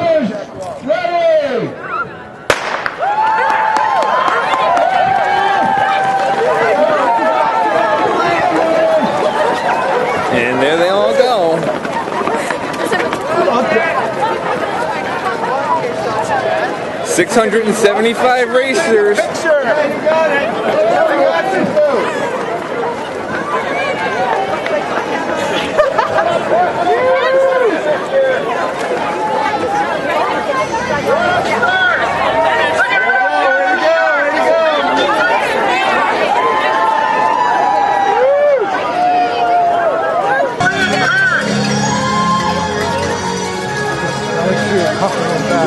Ready! And there they all go. 675 racers. Picture! You got it!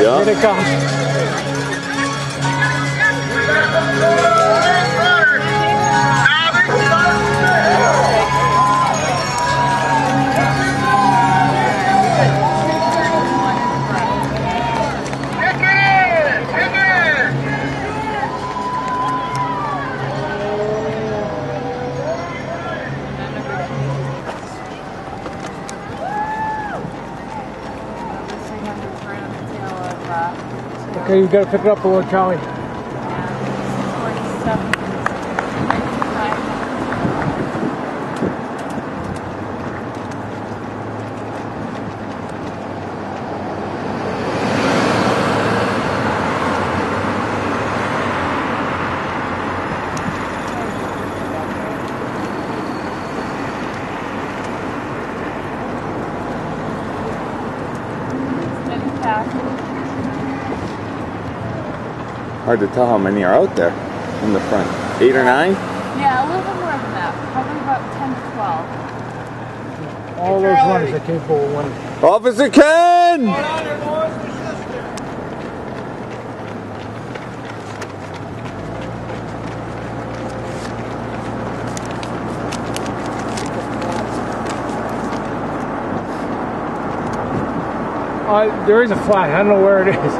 Yeah. Here it comes. Okay, you gotta pick it up a little, Charlie. Hard to tell how many are out there in the front. 8 or 9? Yeah, a little bit more than that. Probably about 10 to 12. All those runners are capable of winning. Officer Ken! There is a flag. I don't know where it is.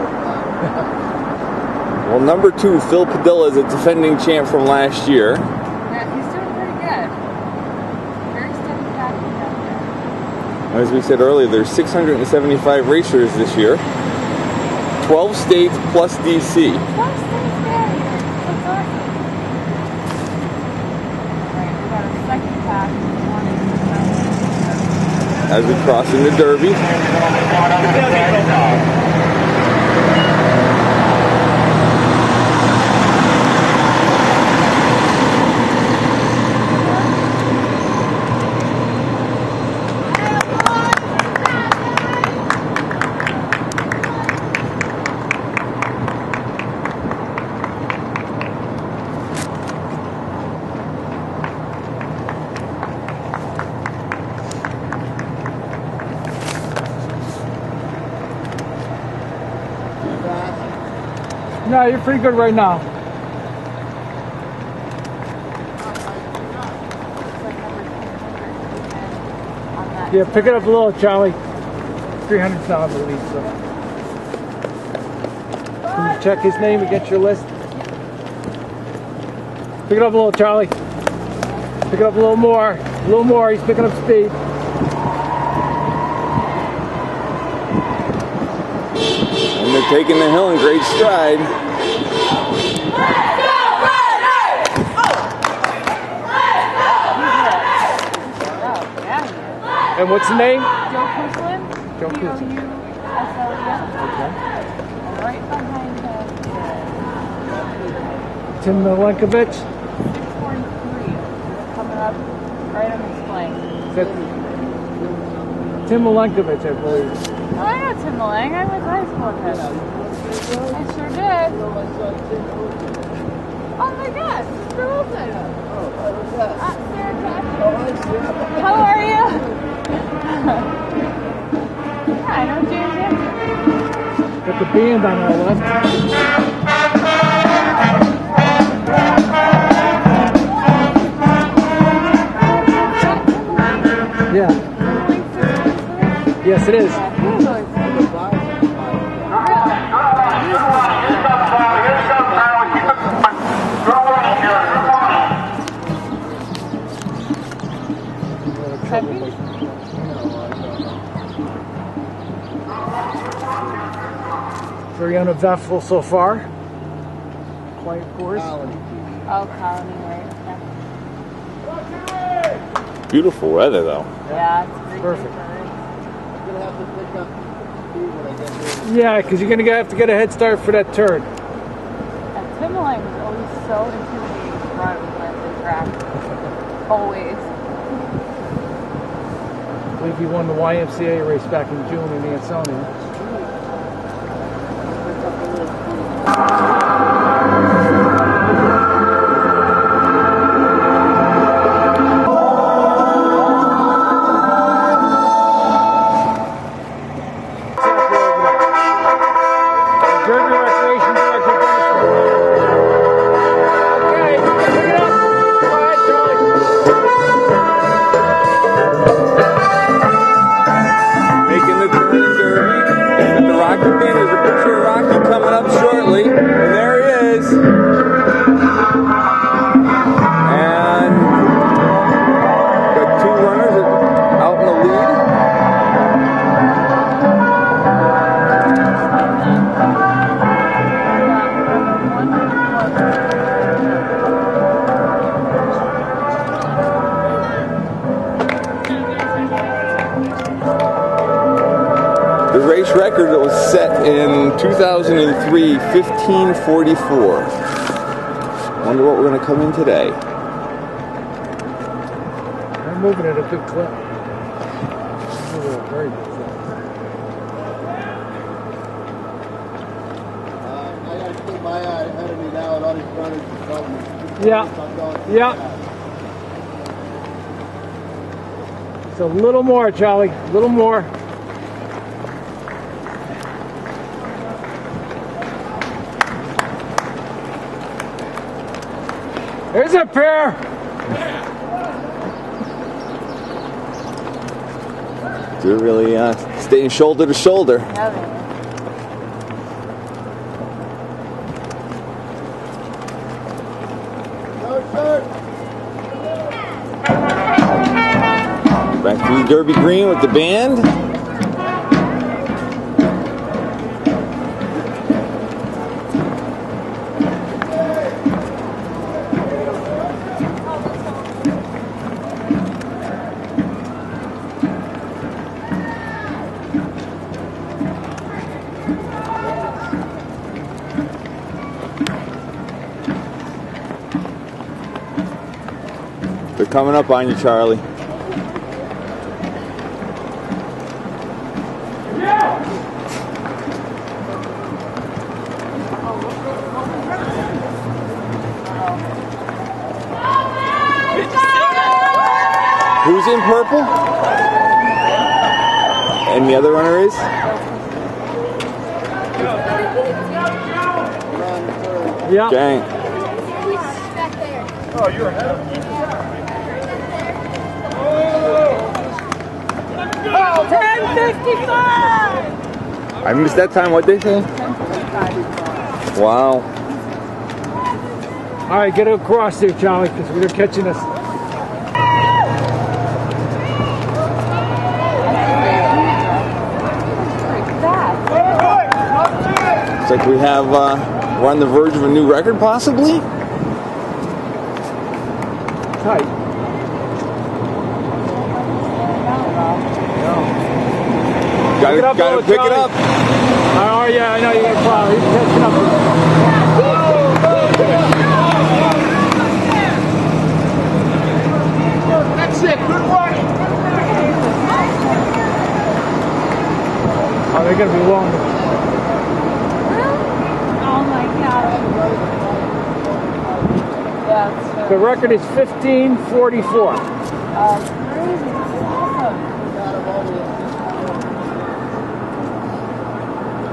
Well, number 2, Phil Padilla, is a defending champ from last year. Yeah, he's doing pretty good. Very steady packing out there. As we said earlier, there's 675 racers this year. 12 states plus DC. 12 states there. That's awesome. Alright, we got a second pack. As we cross into Derby. No, you're pretty good right now. Yeah, pick it up a little, Charlie. 300 down the lead, so. Can you check his name against your list? Pick it up a little, Charlie. Pick it up a little more. A little more. He's picking up speed. And they're taking the hill in great stride. And what's the name? Poulsen. Joe Poulsen. Okay. Right behind him is Tim Milenkevich. 643. Coming up right on his flank. Tim Milenkevich, I believe. Oh, I know Tim Milang. I went to high school with him. I sure did. Oh my gosh, Mr. Wilson. How are you? I know James. Got the band on our left. Yeah. Yes, it is. uneventful so far. Quiet course. Oh, Colony, right? Okay. Beautiful weather, though. Yeah, it's great. Perfect. For it. I'm gonna have to pick up speed when I get there. Yeah, because you're going to have to get a head start for that turn. And Timberline was always so intimidating to run when the track. Always. I believe he won the YMCA race back in June in Ansonia. Derby Recreation Director. Okay, pick it up. Go ahead, Charlie. Making the turn in Derby. And the Rocky Man, there's a picture of Rocky coming up shortly. And there he is. And got two runners out in the lead. The race record that was set in 2003, 15:44. Wonder what we're going to come in today. They're moving at a good clip. Moving at a very good clip. I gotta keep my eye ahead of me now and all these runners in front of me. Yeah. Yeah. So a little more, Charlie. A little more. There's a pair. They're really staying shoulder to shoulder. Yeah, they are. Back through Derby Green with the band. They're coming up on you, Charlie. Who's in purple? And the other runner is? Yeah. Okay. Oh, you're ahead of me. Oh, 10:55. I missed that time. What'd they say? 10:55. Wow. All right, get across there, Charlie, because they're catching us. Looks like we have, we're on the verge of a new record, possibly? Tight. Gotta pick it up. Oh, yeah, I know you're going to follow. He's catching up. That's it. Good work. Oh, they're going to be long. Oh my God. Yeah, it's The record is 15:44. crazy. It's awesome.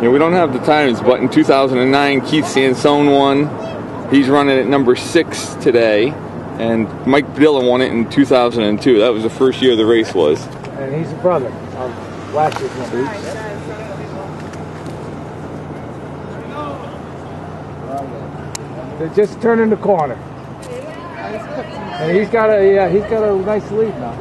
Yeah, we don't have the times, but in 2009, Keith Sansone won. He's running at number 6 today. And Mike Dillon won it in 2002. That was the first year the race was. And he's a brother of last year's one. They're just turning the corner. And he's got a nice lead now.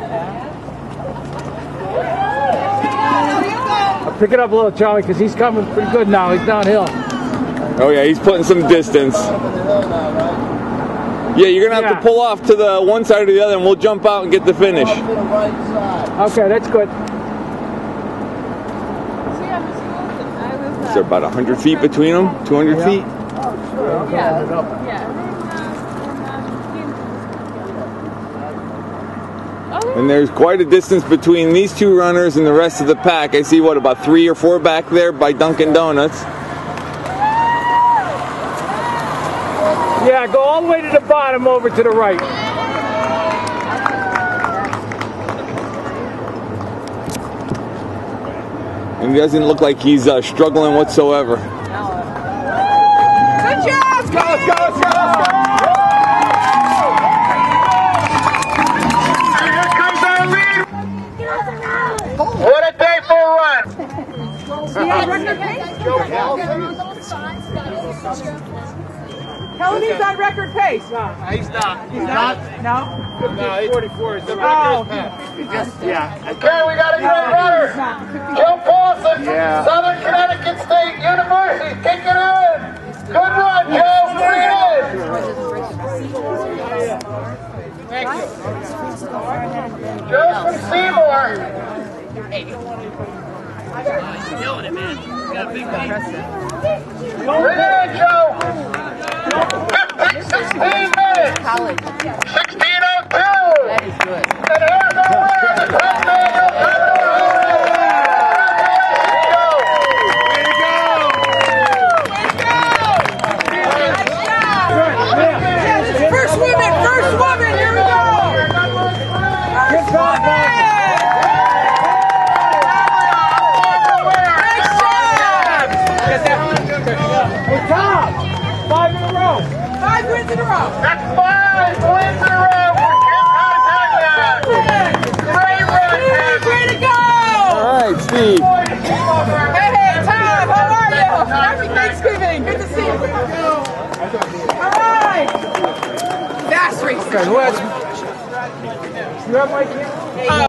I'll pick it up a little, Charlie, because he's coming pretty good now. He's downhill. Oh yeah, he's putting some distance. Yeah, you're gonna have to pull off to the one side or the other, and we'll jump out and get the finish. Okay, that's good. Is there about 100 feet between them? 200 feet? Oh, sure. Okay. Yeah. And there's quite a distance between these two runners and the rest of the pack. I see, what, about 3 or 4 back there by Dunkin' Donuts. Yeah, go all the way to the bottom over to the right. And he doesn't look like he's struggling whatsoever. Good job! Let's go, let's go, let's go, let's go! Here comes our lead! What a day for a run! Tell him he's on record pace. He's not. He's not? No? No, he's 44. The record is just, Okay, we got a great runner. Joe Poulsen, Southern Connecticut State University, kicking in. Good run, Joe. Bring it in. Thank you. Joe from Seymour. Killing it, man. You got a big lead. Bring it in, Joe. 16 minutes. 16:02. That is good. And here's the winner of the 10th annual Commodore. First woman, here we go! Good job, Nice job! Hey, Tom, 5 in a row. 5 wins in a row. That's 5 wins in a row for Jim Contaglia. Great run, Jim. Way to go! All right, Steve. Hey, Tom, how are you? Happy Thanksgiving. Good to see you. All right. Fast race. Okay, who has... You have my camera?